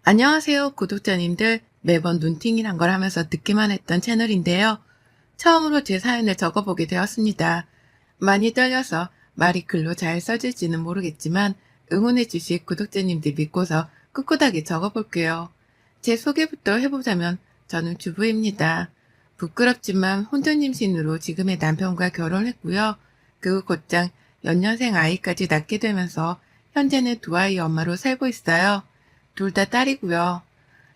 안녕하세요, 구독자님들. 매번 눈팅이란 걸 하면서 듣기만 했던 채널인데요. 처음으로 제 사연을 적어보게 되었습니다. 많이 떨려서 말이 글로 잘 써질지는 모르겠지만 응원해주실 구독자님들 믿고서 꿋꿋하게 적어볼게요. 제 소개부터 해보자면 저는 주부입니다. 부끄럽지만 혼전임신으로 지금의 남편과 결혼했고요. 그 후 곧장 연년생 아이까지 낳게 되면서 현재는 두 아이 엄마로 살고 있어요. 둘 다 딸이고요.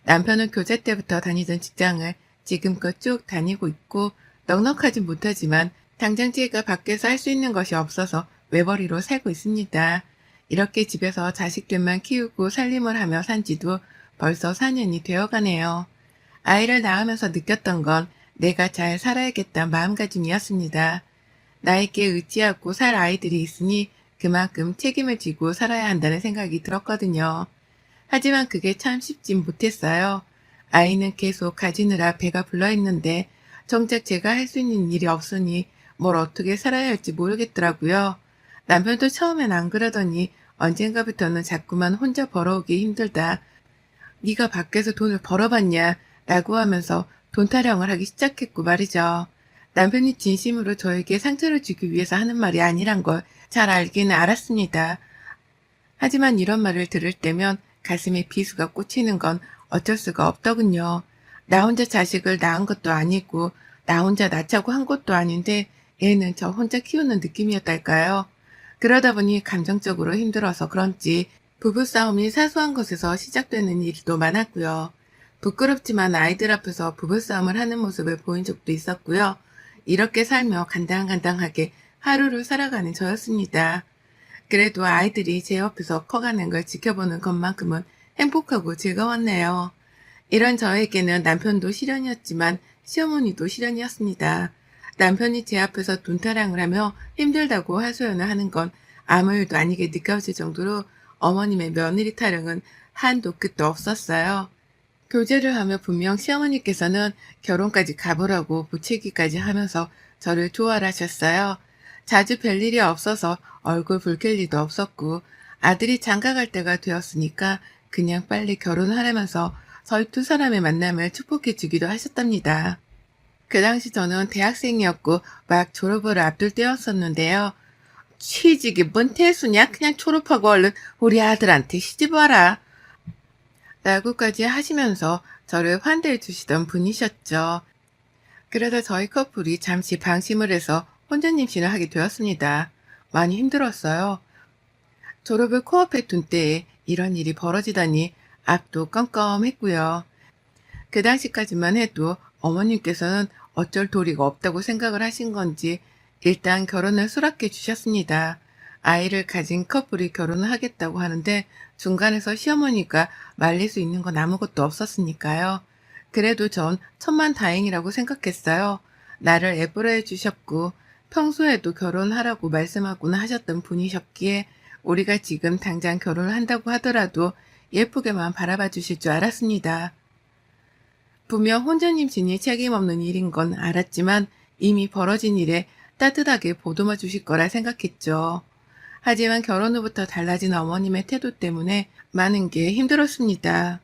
남편은 교제 때부터 다니던 직장을 지금껏 쭉 다니고 있고 넉넉하진 못하지만 당장 제가 밖에서 할 수 있는 것이 없어서 외벌이로 살고 있습니다. 이렇게 집에서 자식들만 키우고 살림을 하며 산 지도 벌써 4년이 되어가네요. 아이를 낳으면서 느꼈던 건 내가 잘 살아야겠다는 마음가짐이었습니다. 나에게 의지하고 살 아이들이 있으니 그만큼 책임을 지고 살아야 한다는 생각이 들었거든요. 하지만 그게 참 쉽진 못했어요. 아이는 계속 가지느라 배가 불러있는데 정작 제가 할 수 있는 일이 없으니 뭘 어떻게 살아야 할지 모르겠더라고요. 남편도 처음엔 안 그러더니 언젠가부터는 자꾸만 혼자 벌어오기 힘들다. 네가 밖에서 돈을 벌어봤냐? 라고 하면서 돈 타령을 하기 시작했고 말이죠. 남편이 진심으로 저에게 상처를 주기 위해서 하는 말이 아니란 걸 잘 알기는 알았습니다. 하지만 이런 말을 들을 때면 가슴에 비수가 꽂히는 건 어쩔 수가 없더군요. 나 혼자 자식을 낳은 것도 아니고 나 혼자 낳자고 한 것도 아닌데 애는 저 혼자 키우는 느낌이었달까요? 그러다 보니 감정적으로 힘들어서 그런지 부부싸움이 사소한 것에서 시작되는 일도 많았고요. 부끄럽지만 아이들 앞에서 부부싸움을 하는 모습을 보인 적도 있었고요. 이렇게 살며 간당간당하게 하루를 살아가는 저였습니다. 그래도 아이들이 제 옆에서 커가는 걸 지켜보는 것만큼은 행복하고 즐거웠네요. 이런 저에게는 남편도 실현이었지만 시어머니도 실현이었습니다. 남편이 제 앞에서 돈타랑을 하며 힘들다고 하소연을 하는 건 아무 일도 아니게 느껴질 정도로 어머님의 며느리 타령은 한도 끝도 없었어요. 교제를 하며 분명 시어머니께서는 결혼까지 가보라고 부채기까지 하면서 저를 조언하셨어요. 자주 뵐 일이 없어서 얼굴 붉힐 리도 없었고 아들이 장가갈 때가 되었으니까 그냥 빨리 결혼하라면서 저희 두 사람의 만남을 축복해 주기도 하셨답니다. 그 당시 저는 대학생이었고 막 졸업을 앞둘 때였었는데요. 취직이 뭔 태수냐? 그냥 졸업하고 얼른 우리 아들한테 시집와라. 라고까지 하시면서 저를 환대해 주시던 분이셨죠. 그래서 저희 커플이 잠시 방심을 해서 혼전임신을 하게 되었습니다. 많이 힘들었어요. 졸업을 코앞에 둔 때에 이런 일이 벌어지다니 앞도 껌껌했고요. 그 당시까지만 해도 어머님께서는 어쩔 도리가 없다고 생각을 하신 건지 일단 결혼을 수락해 주셨습니다. 아이를 가진 커플이 결혼을 하겠다고 하는데 중간에서 시어머니가 말릴 수 있는 건 아무것도 없었으니까요. 그래도 전 천만다행이라고 생각했어요. 나를 애벌해 주셨고 평소에도 결혼하라고 말씀하고는 하셨던 분이셨기에 우리가 지금 당장 결혼을 한다고 하더라도 예쁘게만 바라봐 주실 줄 알았습니다. 분명 혼전임신이 책임없는 일인 건 알았지만 이미 벌어진 일에 따뜻하게 보듬어 주실 거라 생각했죠. 하지만 결혼 후부터 달라진 어머님의 태도 때문에 많은 게 힘들었습니다.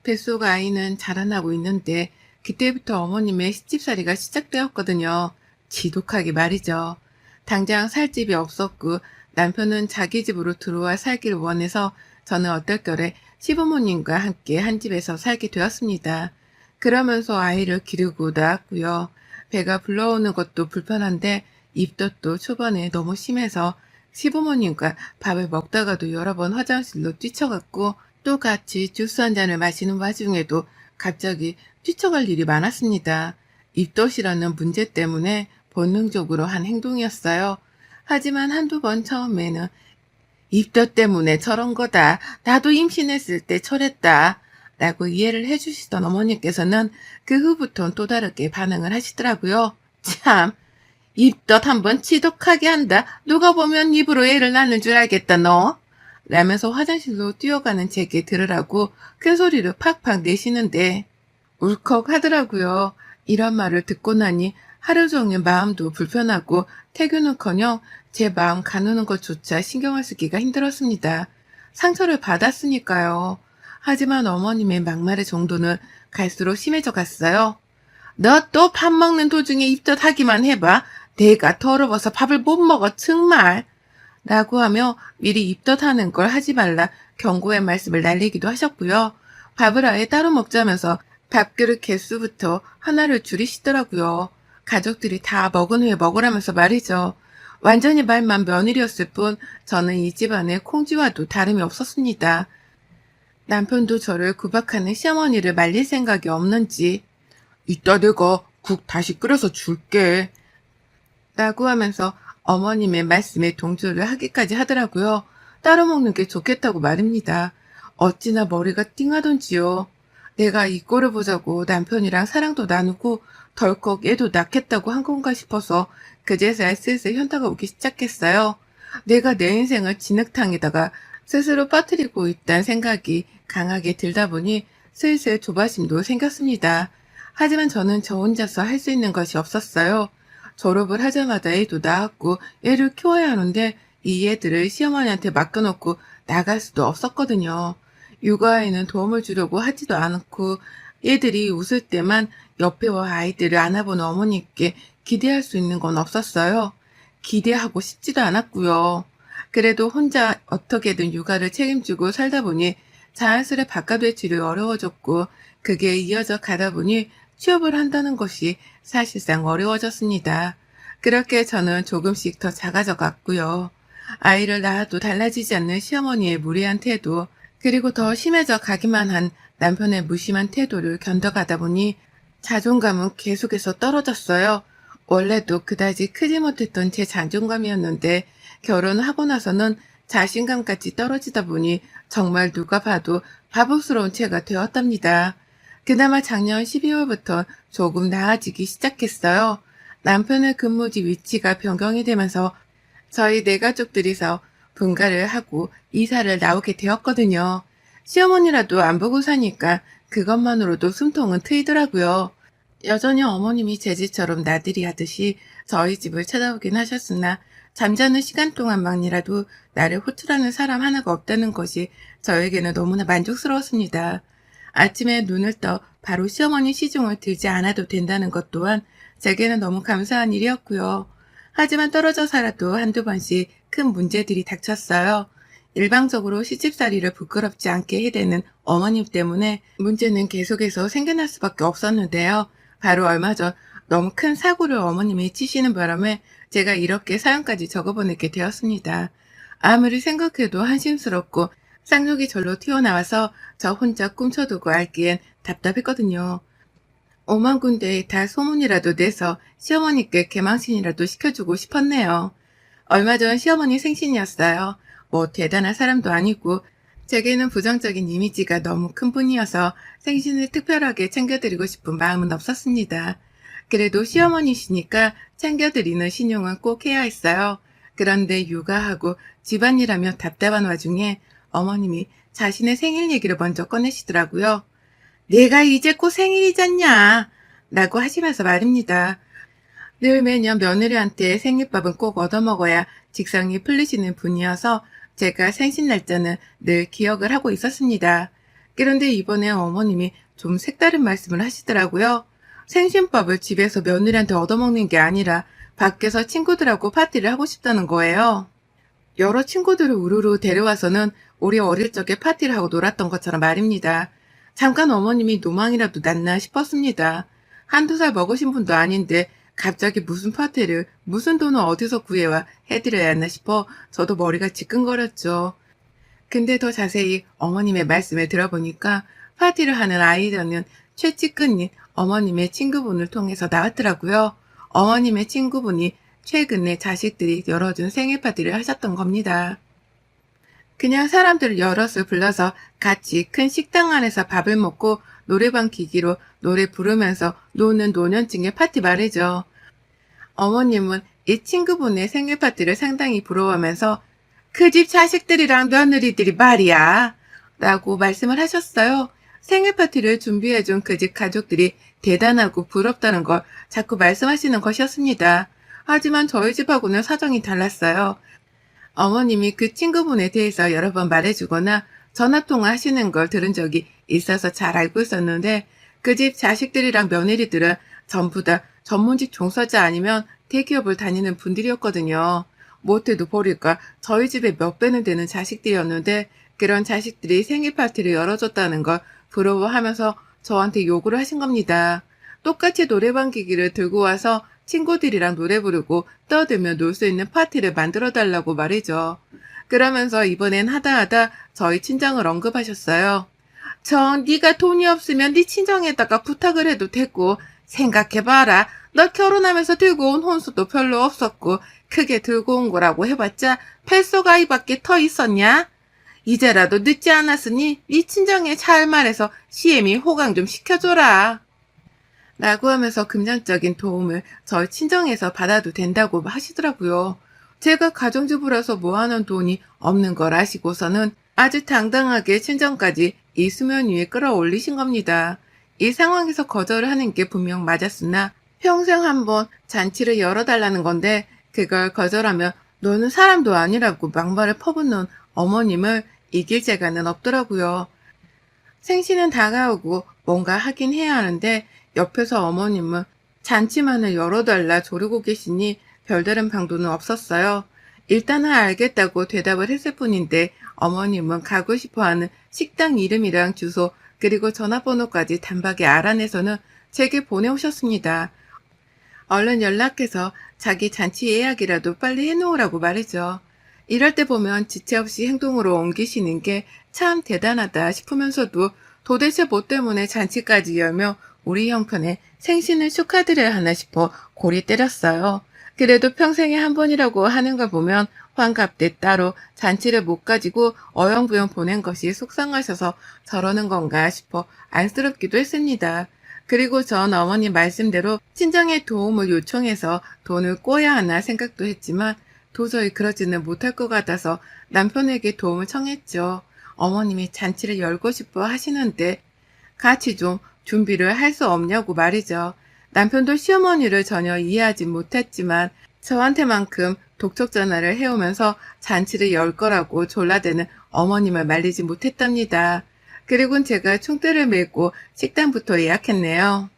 뱃속 아이는 자라나고 있는데 그때부터 어머님의 시집살이가 시작되었거든요. 지독하게 말이죠. 당장 살 집이 없었고 남편은 자기 집으로 들어와 살기를 원해서 저는 얼떨결에 시부모님과 함께 한 집에서 살게 되었습니다. 그러면서 아이를 기르고 낳았고요. 배가 불러오는 것도 불편한데 입덧도 초반에 너무 심해서 시부모님과 밥을 먹다가도 여러 번 화장실로 뛰쳐갔고 또 같이 주스 한 잔을 마시는 와중에도 갑자기 뛰쳐갈 일이 많았습니다. 입덧이라는 문제 때문에 본능적으로 한 행동이었어요. 하지만 한두 번 처음에는 입덧 때문에 저런 거다. 나도 임신했을 때 저랬다. 라고 이해를 해주시던 어머니께서는 그 후부터는 또 다르게 반응을 하시더라고요. 참, 입덧 한번 지독하게 한다. 누가 보면 입으로 애를 낳는 줄 알겠다, 너. 라면서 화장실로 뛰어가는 제게 들으라고 큰 소리를 팍팍 내시는데 울컥 하더라고요. 이런 말을 듣고 나니 하루 종일 마음도 불편하고 태교는커녕 제 마음 가누는 것조차 신경을 쓰기가 힘들었습니다. 상처를 받았으니까요. 하지만 어머님의 막말의 정도는 갈수록 심해져 갔어요. 너 또 밥 먹는 도중에 입덧하기만 해봐. 내가 더러워서 밥을 못 먹어 정말. 라고 하며 미리 입덧하는 걸 하지 말라 경고의 말씀을 날리기도 하셨고요. 밥을 아예 따로 먹자면서 밥그릇 개수부터 하나를 줄이시더라고요. 가족들이 다 먹은 후에 먹으라면서 말이죠. 완전히 말만 며느리였을 뿐 저는 이 집안의 콩쥐와도 다름이 없었습니다. 남편도 저를 구박하는 시어머니를 말릴 생각이 없는지 이따 내가 국 다시 끓여서 줄게 라고 하면서 어머님의 말씀에 동조를 하기까지 하더라고요. 따로 먹는 게 좋겠다고 말입니다. 어찌나 머리가 띵하던지요. 내가 이 꼴을 보자고 남편이랑 사랑도 나누고 덜컥 얘도 낳겠다고 한 건가 싶어서 그제서야 슬슬 현타가 오기 시작했어요. 내가 내 인생을 진흙탕에다가 스스로 빠뜨리고 있다는 생각이 강하게 들다 보니 슬슬 조바심도 생겼습니다. 하지만 저는 저 혼자서 할 수 있는 것이 없었어요. 졸업을 하자마자 애도 낳았고 애를 키워야 하는데 이 애들을 시어머니한테 맡겨놓고 나갈 수도 없었거든요. 육아에는 도움을 주려고 하지도 않고 애들이 웃을 때만 옆에 와 아이들을 안아보는 어머니께 기대할 수 있는 건 없었어요. 기대하고 싶지도 않았고요. 그래도 혼자 어떻게든 육아를 책임지고 살다 보니 자연스레 바깥 외출이 어려워졌고 그게 이어져 가다 보니 취업을 한다는 것이 사실상 어려워졌습니다. 그렇게 저는 조금씩 더 작아져 갔고요. 아이를 낳아도 달라지지 않는 시어머니의 무례한 태도, 그리고 더 심해져 가기만 한 남편의 무심한 태도를 견뎌가다 보니 자존감은 계속해서 떨어졌어요. 원래도 그다지 크지 못했던 제 자존감이었는데 결혼하고 나서는 자신감까지 떨어지다 보니 정말 누가 봐도 바보스러운 채가 되었답니다. 그나마 작년 12월부터 조금 나아지기 시작했어요. 남편의 근무지 위치가 변경이 되면서 저희 네 가족들이서 분가를 하고 이사를 나오게 되었거든요. 시어머니라도 안 보고 사니까 그것만으로도 숨통은 트이더라고요. 여전히 어머님이 제 집처럼 나들이 하듯이 저희 집을 찾아오긴 하셨으나 잠자는 시간 동안만이라도 나를 호출하는 사람 하나가 없다는 것이 저에게는 너무나 만족스러웠습니다. 아침에 눈을 떠 바로 시어머니 시중을 들지 않아도 된다는 것 또한 제게는 너무 감사한 일이었고요. 하지만 떨어져 살아도 한두 번씩 큰 문제들이 닥쳤어요. 일방적으로 시집살이를 부끄럽지 않게 해대는 어머님 때문에 문제는 계속해서 생겨날 수밖에 없었는데요. 바로 얼마 전 너무 큰 사고를 어머님이 치시는 바람에 제가 이렇게 사연까지 적어보내게 되었습니다. 아무리 생각해도 한심스럽고 쌍욕이 절로 튀어나와서 저 혼자 꿈쳐두고 알기엔 답답했거든요. 5만 군데에 다 소문이라도 내서 시어머니께 개망신이라도 시켜주고 싶었네요. 얼마 전 시어머니 생신이었어요. 뭐 대단한 사람도 아니고 제게는 부정적인 이미지가 너무 큰 분이어서 생신을 특별하게 챙겨드리고 싶은 마음은 없었습니다. 그래도 시어머니시니까 챙겨드리는 신용은 꼭 해야 했어요. 그런데 육아하고 집안일하며 답답한 와중에 어머님이 자신의 생일 얘기를 먼저 꺼내시더라고요. 내가 이제 곧 생일이잖냐 라고 하시면서 말입니다. 늘 매년 며느리한테 생일밥은 꼭 얻어먹어야 직성이 풀리시는 분이어서 제가 생신 날짜는 늘 기억을 하고 있었습니다. 그런데 이번에 어머님이 좀 색다른 말씀을 하시더라고요. 생신밥을 집에서 며느리한테 얻어먹는 게 아니라 밖에서 친구들하고 파티를 하고 싶다는 거예요. 여러 친구들을 우르르 데려와서는 우리 어릴 적에 파티를 하고 놀았던 것처럼 말입니다. 잠깐 어머님이 노망이라도 났나 싶었습니다. 한두 살 먹으신 분도 아닌데 갑자기 무슨 파티를 무슨 돈을 어디서 구해와 해드려야 하나 싶어 저도 머리가 지끈거렸죠. 근데 더 자세히 어머님의 말씀을 들어보니까 파티를 하는 아이디어는 최측근인 어머님의 친구분을 통해서 나왔더라고요. 어머님의 친구분이 최근에 자식들이 열어준 생일 파티를 하셨던 겁니다. 그냥 사람들을 여럿을 불러서 같이 큰 식당 안에서 밥을 먹고 노래방 기기로 노래 부르면서 노는 노년층의 파티 말이죠. 어머님은 이 친구분의 생일 파티를 상당히 부러워하면서 그 집 자식들이랑 며느리들이 말이야 라고 말씀을 하셨어요. 생일 파티를 준비해준 그 집 가족들이 대단하고 부럽다는 걸 자꾸 말씀하시는 것이었습니다. 하지만 저희 집하고는 사정이 달랐어요. 어머님이 그 친구분에 대해서 여러 번 말해주거나 전화통화 하시는 걸 들은 적이 있어서 잘 알고 있었는데 그 집 자식들이랑 며느리들은 전부 다 전문직 종사자 아니면 대기업을 다니는 분들이었거든요. 못해도 보니까 저희 집에 몇 배는 되는 자식들이었는데 그런 자식들이 생일 파티를 열어줬다는 걸 부러워하면서 저한테 요구를 하신 겁니다. 똑같이 노래방 기기를 들고 와서 친구들이랑 노래 부르고 떠들며 놀 수 있는 파티를 만들어 달라고 말이죠. 그러면서 이번엔 하다 저희 친정을 언급하셨어요. 네가 돈이 없으면 네 친정에다가 부탁을 해도 되고 생각해봐라. 너 결혼하면서 들고 온 혼수도 별로 없었고 크게 들고 온 거라고 해봤자 펠소가이밖에 더 있었냐? 이제라도 늦지 않았으니 네 친정에 잘 말해서 시애미 호강 좀 시켜줘라. 라고 하면서 금전적인 도움을 저희 친정에서 받아도 된다고 하시더라고요. 제가 가정주부라서 모아놓은 돈이 없는 걸 아시고서는 아주 당당하게 친정까지 이 수면 위에 끌어올리신 겁니다. 이 상황에서 거절을 하는 게 분명 맞았으나 평생 한번 잔치를 열어달라는 건데 그걸 거절하면 너는 사람도 아니라고 막말을 퍼붓는 어머님을 이길 재간은 없더라고요. 생신은 다가오고 뭔가 하긴 해야 하는데 옆에서 어머님은 잔치만을 열어달라 조르고 계시니 별다른 방도는 없었어요. 일단은 알겠다고 대답을 했을 뿐인데 어머님은 가고 싶어하는 식당 이름이랑 주소 그리고 전화번호까지 단박에 알아내서는 제게 보내오셨습니다. 얼른 연락해서 자기 잔치 예약이라도 빨리 해놓으라고 말이죠. 이럴 때 보면 지체 없이 행동으로 옮기시는 게 참 대단하다 싶으면서도 도대체 뭐 때문에 잔치까지 열며 우리 형편에 생신을 축하드려야 하나 싶어 골이 때렸어요. 그래도 평생에 한 번이라고 하는 걸 보면 환갑 때 따로 잔치를 못 가지고 어영부영 보낸 것이 속상하셔서 저러는 건가 싶어 안쓰럽기도 했습니다. 그리고 전 어머니 말씀대로 친정의 도움을 요청해서 돈을 꿔야 하나 생각도 했지만 도저히 그러지는 못할 것 같아서 남편에게 도움을 청했죠. 어머님이 잔치를 열고 싶어 하시는데 같이 좀 준비를 할 수 없냐고 말이죠. 남편도 시어머니를 전혀 이해하지 못했지만 저한테만큼 독촉 전화를 해오면서 잔치를 열 거라고 졸라대는 어머님을 말리지 못했답니다. 그리고는 제가 총대를 메고 식당부터 예약했네요.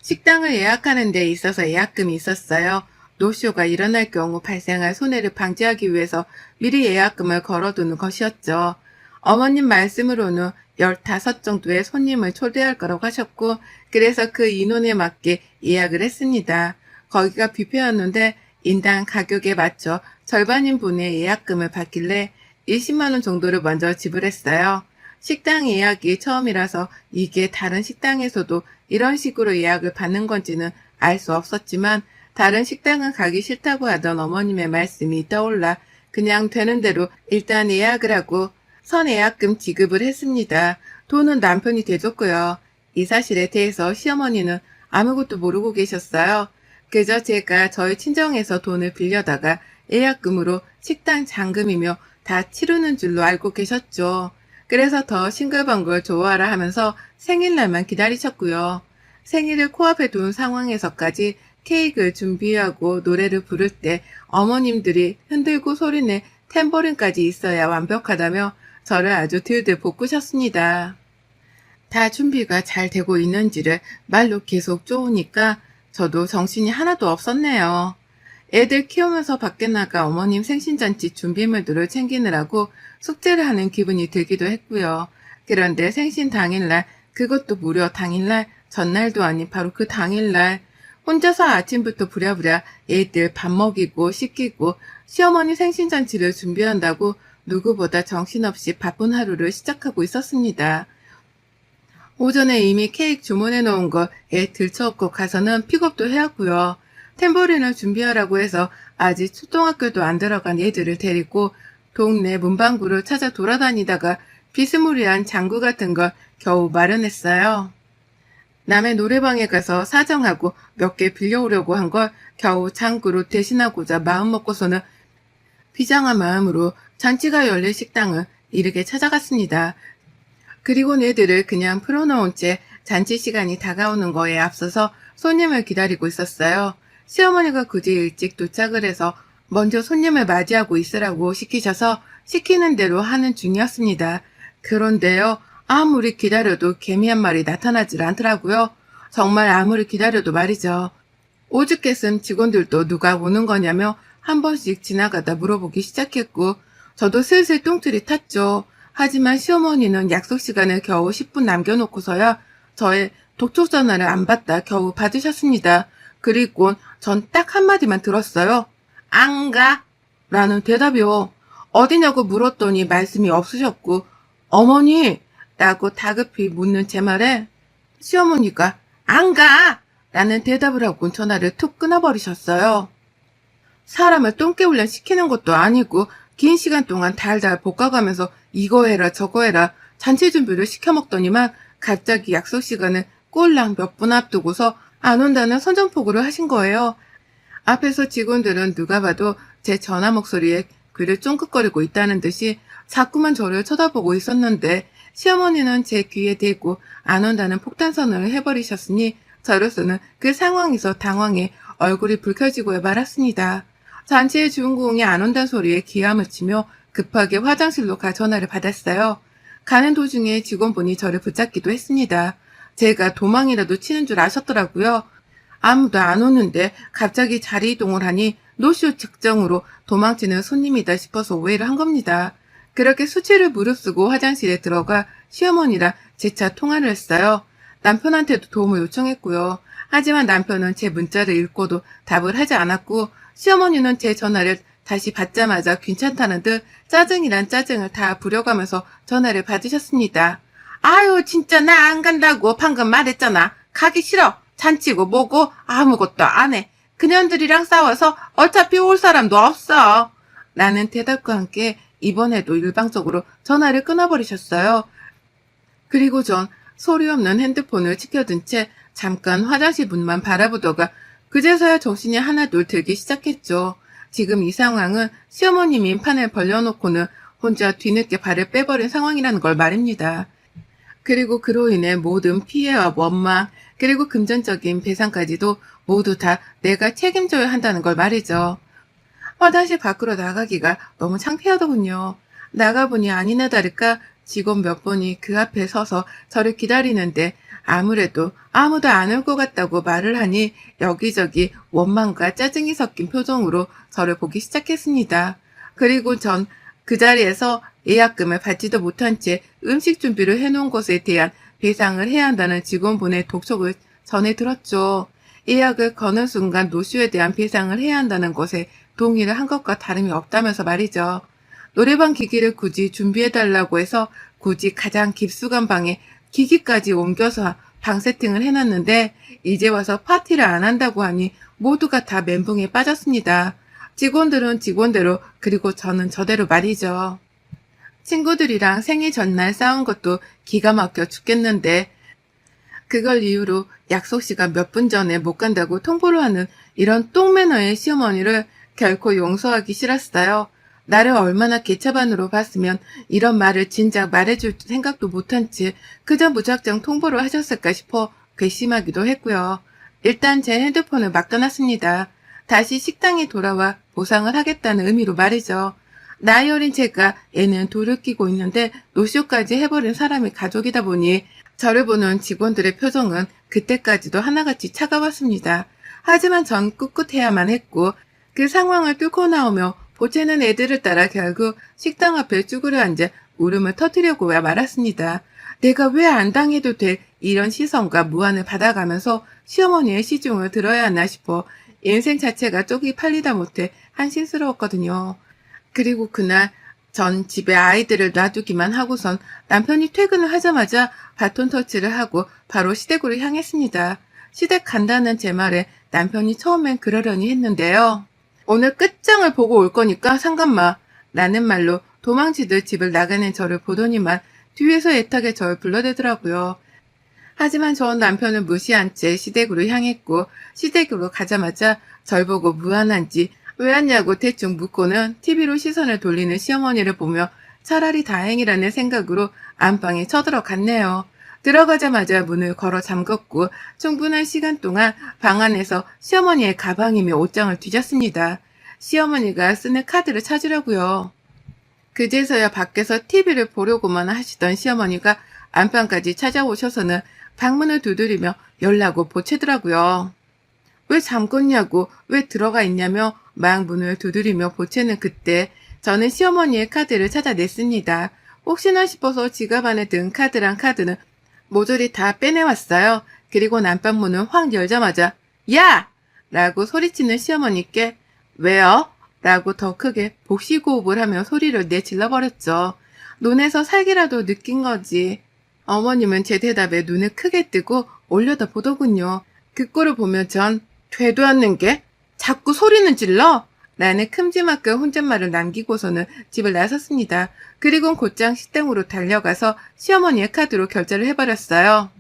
식당을 예약하는 데 있어서 예약금이 있었어요. 노쇼가 일어날 경우 발생할 손해를 방지하기 위해서 미리 예약금을 걸어두는 것이었죠. 어머님 말씀으로는 15 정도의 손님을 초대할 거라고 하셨고 그래서 그 인원에 맞게 예약을 했습니다. 거기가 뷔페였는데 인당 가격에 맞춰 절반인 분의 예약금을 받길래 20만 원 정도를 먼저 지불했어요. 식당 예약이 처음이라서 이게 다른 식당에서도 이런 식으로 예약을 받는 건지는 알 수 없었지만 다른 식당은 가기 싫다고 하던 어머님의 말씀이 떠올라 그냥 되는 대로 일단 예약을 하고 선예약금 지급을 했습니다. 돈은 남편이 대줬고요. 이 사실에 대해서 시어머니는 아무것도 모르고 계셨어요. 그저 제가 저희 친정에서 돈을 빌려다가 예약금으로 식당 잔금이며 다 치르는 줄로 알고 계셨죠. 그래서 더 싱글벙글 좋아하라 하면서 생일날만 기다리셨고요. 생일을 코앞에 둔 상황에서까지 케이크를 준비하고 노래를 부를 때 어머님들이 흔들고 소리내 탬버린까지 있어야 완벽하다며 저를 아주 들들 볶으셨습니다. 다 준비가 잘 되고 있는지를 말로 계속 쪼으니까 저도 정신이 하나도 없었네요. 애들 키우면서 밖에 나가 어머님 생신잔치 준비물들을 챙기느라고 숙제를 하는 기분이 들기도 했고요. 그런데 생신 당일날, 그것도 무려 당일날, 전날도 아닌 바로 그 당일날 혼자서 아침부터 부랴부랴 애들 밥 먹이고 씻기고 시어머니 생신잔치를 준비한다고 누구보다 정신없이 바쁜 하루를 시작하고 있었습니다. 오전에 이미 케이크 주문해 놓은 거 애 들쳐업고 가서는 픽업도 해왔고요. 탬버린을 준비하라고 해서 아직 초등학교도 안 들어간 애들을 데리고 동네 문방구를 찾아 돌아다니다가 비스무리한 장구 같은 걸 겨우 마련했어요. 남의 노래방에 가서 사정하고 몇 개 빌려오려고 한 걸 겨우 장구로 대신하고자 마음먹고서는 비장한 마음으로 잔치가 열릴 식당을 이르게 찾아갔습니다. 그리고 애들을 그냥 풀어놓은 채 잔치 시간이 다가오는 거에 앞서서 손님을 기다리고 있었어요. 시어머니가 굳이 일찍 도착을 해서 먼저 손님을 맞이하고 있으라고 시키셔서 시키는 대로 하는 중이었습니다. 그런데요, 아무리 기다려도 개미 한 마리 나타나질 않더라고요. 정말 아무리 기다려도 말이죠. 오죽 했음 직원들도 누가 오는 거냐며 한 번씩 지나가다 물어보기 시작했고, 저도 슬슬 똥줄이 탔죠. 하지만 시어머니는 약속 시간을 겨우 10분 남겨놓고서야 저의 독촉 전화를 안 받다 겨우 받으셨습니다. 그리고 전 딱 한마디만 들었어요. 안 가. 라는 대답이요. 어디냐고 물었더니 말씀이 없으셨고, 어머니! 라고 다급히 묻는 제 말에 시어머니가 안 가! 라는 대답을 하고 전화를 툭 끊어버리셨어요. 사람을 똥개훈련 시키는 것도 아니고 긴 시간 동안 달달 볶아가면서 이거 해라 저거 해라 잔치 준비를 시켜먹더니만 갑자기 약속 시간을 꼴랑 몇 분 앞두고서 안 온다는 선전포고를 하신 거예요. 앞에서 직원들은 누가 봐도 제 전화 목소리에 귀를 쫑긋거리고 있다는 듯이 자꾸만 저를 쳐다보고 있었는데 시어머니는 제 귀에 대고 안 온다는 폭탄선언을 해버리셨으니 저로서는 그 상황에서 당황해 얼굴이 붉혀지고 말았습니다. 잔치의 주인공이 안 온다는 소리에 기함을 치며 급하게 화장실로 가 전화를 받았어요. 가는 도중에 직원분이 저를 붙잡기도 했습니다. 제가 도망이라도 치는 줄 아셨더라고요. 아무도 안 오는데 갑자기 자리 이동을 하니 노쇼 측정으로 도망치는 손님이다 싶어서 오해를 한 겁니다. 그렇게 수치를 무릅쓰고 화장실에 들어가 시어머니랑 재차 통화를 했어요. 남편한테도 도움을 요청했고요. 하지만 남편은 제 문자를 읽고도 답을 하지 않았고 시어머니는 제 전화를 다시 받자마자 괜찮다는 듯 짜증이란 짜증을 다 부려가면서 전화를 받으셨습니다. 아유 진짜 나 안 간다고 방금 말했잖아. 가기 싫어. 잔치고 뭐고 아무것도 안 해. 그년들이랑 싸워서 어차피 올 사람도 없어. 라는 대답과 함께 이번에도 일방적으로 전화를 끊어버리셨어요. 그리고 전 소리 없는 핸드폰을 치켜든 채 잠깐 화장실 문만 바라보다가 그제서야 정신이 하나둘 들기 시작했죠. 지금 이 상황은 시어머님이 판을 벌려놓고는 혼자 뒤늦게 발을 빼버린 상황이라는 걸 말입니다. 그리고 그로 인해 모든 피해와 원망, 그리고 금전적인 배상까지도 모두 다 내가 책임져야 한다는 걸 말이죠. 화장실 밖으로 나가기가 너무 창피하더군요. 나가보니 아니나 다를까 직원 몇 분이 그 앞에 서서 저를 기다리는데 아무래도 아무도 안 올 것 같다고 말을 하니 여기저기 원망과 짜증이 섞인 표정으로 저를 보기 시작했습니다. 그리고 전 그 자리에서 예약금을 받지도 못한 채 음식 준비를 해놓은 것에 대한 배상을 해야 한다는 직원분의 독촉을 전해 들었죠. 예약을 거는 순간 노쇼에 대한 배상을 해야 한다는 것에 동의를 한 것과 다름이 없다면서 말이죠. 노래방 기기를 굳이 준비해달라고 해서 굳이 가장 깊숙한 방에 기기까지 옮겨서 방 세팅을 해놨는데 이제 와서 파티를 안 한다고 하니 모두가 다 멘붕에 빠졌습니다. 직원들은 직원대로 그리고 저는 저대로 말이죠. 친구들이랑 생일 전날 싸운 것도 기가 막혀 죽겠는데 그걸 이유로 약속 시간 몇 분 전에 못 간다고 통보를 하는 이런 똥매너의 시어머니를 결코 용서하기 싫었어요. 나를 얼마나 개차반으로 봤으면 이런 말을 진작 말해줄 생각도 못한 채 그저 무작정 통보를 하셨을까 싶어 괘씸하기도 했고요. 일단 제 핸드폰을 맡겨놨습니다. 다시 식당에 돌아와 보상을 하겠다는 의미로 말이죠. 나이 어린 제가 애는 돌을 끼고 있는데 노쇼까지 해버린 사람이 가족이다 보니 저를 보는 직원들의 표정은 그때까지도 하나같이 차가웠습니다. 하지만 전 꿋꿋해야만 했고 그 상황을 뚫고 나오며 보채는 애들을 따라 결국 식당 앞에 쭈그려 앉아 울음을 터뜨리고 말았습니다. 내가 왜 안 당해도 될 이런 시선과 무안을 받아가면서 시어머니의 시중을 들어야 하나 싶어 인생 자체가 쪽이 팔리다 못해 한심스러웠거든요. 그리고 그날 전 집에 아이들을 놔두기만 하고선 남편이 퇴근을 하자마자 바톤 터치를 하고 바로 시댁으로 향했습니다. 시댁 간다는 제 말에 남편이 처음엔 그러려니 했는데요. 오늘 끝장을 보고 올 거니까 상관마 라는 말로 도망치듯 집을 나가는 저를 보더니만 뒤에서 애타게 저를 불러대더라고요. 하지만 전 남편을 무시한 채 시댁으로 향했고 시댁으로 가자마자 절 보고 무안한지 왜 왔냐고 대충 묻고는 TV로 시선을 돌리는 시어머니를 보며 차라리 다행이라는 생각으로 안방에 쳐들어갔네요. 들어가자마자 문을 걸어 잠갔고 충분한 시간 동안 방 안에서 시어머니의 가방이며 옷장을 뒤졌습니다. 시어머니가 쓰는 카드를 찾으려고요. 그제서야 밖에서 TV를 보려고만 하시던 시어머니가 안방까지 찾아오셔서는 방문을 두드리며 열라고 보채더라고요. 왜 잠궜냐고, 왜 들어가 있냐며 막 문을 두드리며 보채는 그때 저는 시어머니의 카드를 찾아냈습니다. 혹시나 싶어서 지갑 안에 든 카드랑 카드는 모조리 다 빼내왔어요. 그리고 난방문을 확 열자마자 야! 라고 소리치는 시어머니께 왜요? 라고 더 크게 복식호흡을 하며 소리를 내질러버렸죠. 눈에서 살기라도 느낀 거지. 어머님은 제 대답에 눈을 크게 뜨고 올려다보더군요. 그 꼴을 보며 전 되도 않는 게 자꾸 소리는 질러? 라는 큼지막한 혼잣말을 남기고서는 집을 나섰습니다. 그리고 곧장 식당으로 달려가서 시어머니의 카드로 결제를 해버렸어요.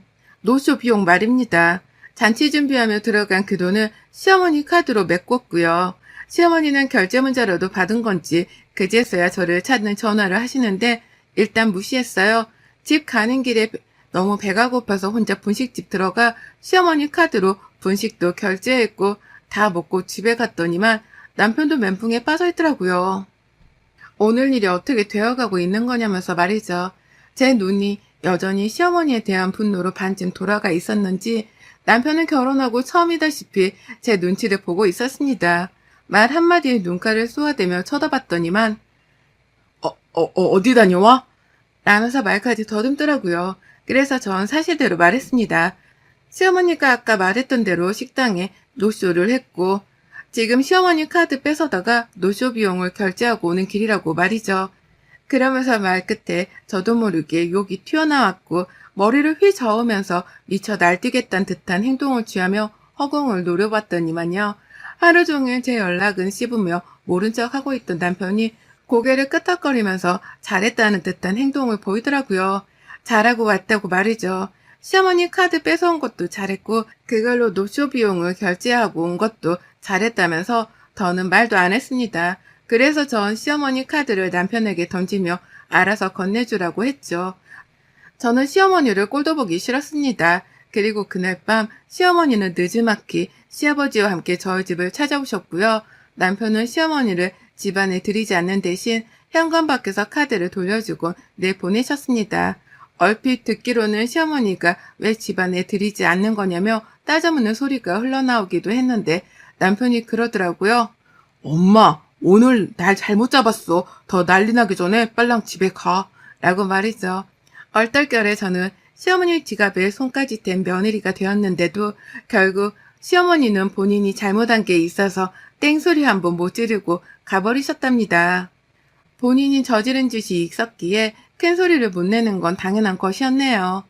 노쇼 비용 말입니다. 잔치 준비하며 들어간 그 돈을 시어머니 카드로 메꿨고요. 시어머니는 결제 문자라도 받은 건지 그제서야 저를 찾는 전화를 하시는데 일단 무시했어요. 집 가는 길에 너무 배가 고파서 혼자 분식집 들어가 시어머니 카드로 분식도 결제했고 다 먹고 집에 갔더니만 남편도 멘붕에 빠져있더라고요. 오늘 일이 어떻게 되어가고 있는 거냐면서 말이죠. 제 눈이 여전히 시어머니에 대한 분노로 반쯤 돌아가 있었는지 남편은 결혼하고 처음이다시피 제 눈치를 보고 있었습니다. 말 한마디에 눈가를 쏘아대며 쳐다봤더니만 어디 다녀와? 라면서 말까지 더듬더라고요. 그래서 전 사실대로 말했습니다. 시어머니가 아까 말했던 대로 식당에 노쇼를 했고 지금 시어머니 카드 뺏어다가 노쇼 비용을 결제하고 오는 길이라고 말이죠. 그러면서 말 끝에 저도 모르게 욕이 튀어나왔고 머리를 휘저으면서 미쳐 날뛰겠다는 듯한 행동을 취하며 허공을 노려봤더니만요. 하루 종일 제 연락은 씹으며 모른 척하고 있던 남편이 고개를 끄덕거리면서 잘했다는 듯한 행동을 보이더라고요. 잘하고 왔다고 말이죠. 시어머니 카드 뺏어온 것도 잘했고 그걸로 노쇼 비용을 결제하고 온 것도 잘했다면서 더는 말도 안 했습니다. 그래서 전 시어머니 카드를 남편에게 던지며 알아서 건네주라고 했죠. 저는 시어머니를 꼴도 보기 싫었습니다. 그리고 그날 밤 시어머니는 느지막이 시아버지와 함께 저희 집을 찾아오셨고요. 남편은 시어머니를 집안에 들이지 않는 대신 현관 밖에서 카드를 돌려주고 내보내셨습니다. 얼핏 듣기로는 시어머니가 왜 집안에 들이지 않는 거냐며 따져묻는 소리가 흘러나오기도 했는데 남편이 그러더라고요. 엄마, 오늘 날 잘못 잡았어. 더 난리 나기 전에 빨랑 집에 가. 라고 말이죠. 얼떨결에 저는 시어머니 지갑에 손까지 댄 며느리가 되었는데도 결국 시어머니는 본인이 잘못한 게 있어서 땡소리 한번 못 지르고 가버리셨답니다. 본인이 저지른 짓이 있었기에 큰 소리를 못 내는 건 당연한 것이었네요.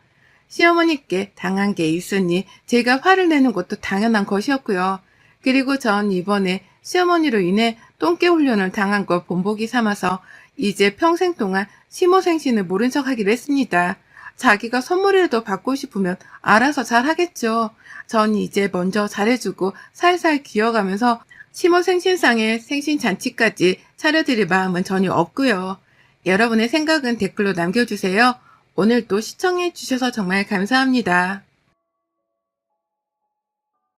시어머니께 당한 게 있으니 제가 화를 내는 것도 당연한 것이었고요. 그리고 전 이번에 시어머니로 인해 똥개 훈련을 당한 걸 본보기 삼아서 이제 평생 동안 시모생신을 모른 척 하기로 했습니다. 자기가 선물이라도 받고 싶으면 알아서 잘 하겠죠. 전 이제 먼저 잘해주고 살살 기어가면서 시모생신상의 생신잔치까지 차려드릴 마음은 전혀 없고요. 여러분의 생각은 댓글로 남겨주세요. 오늘도 시청해주셔서 정말 감사합니다.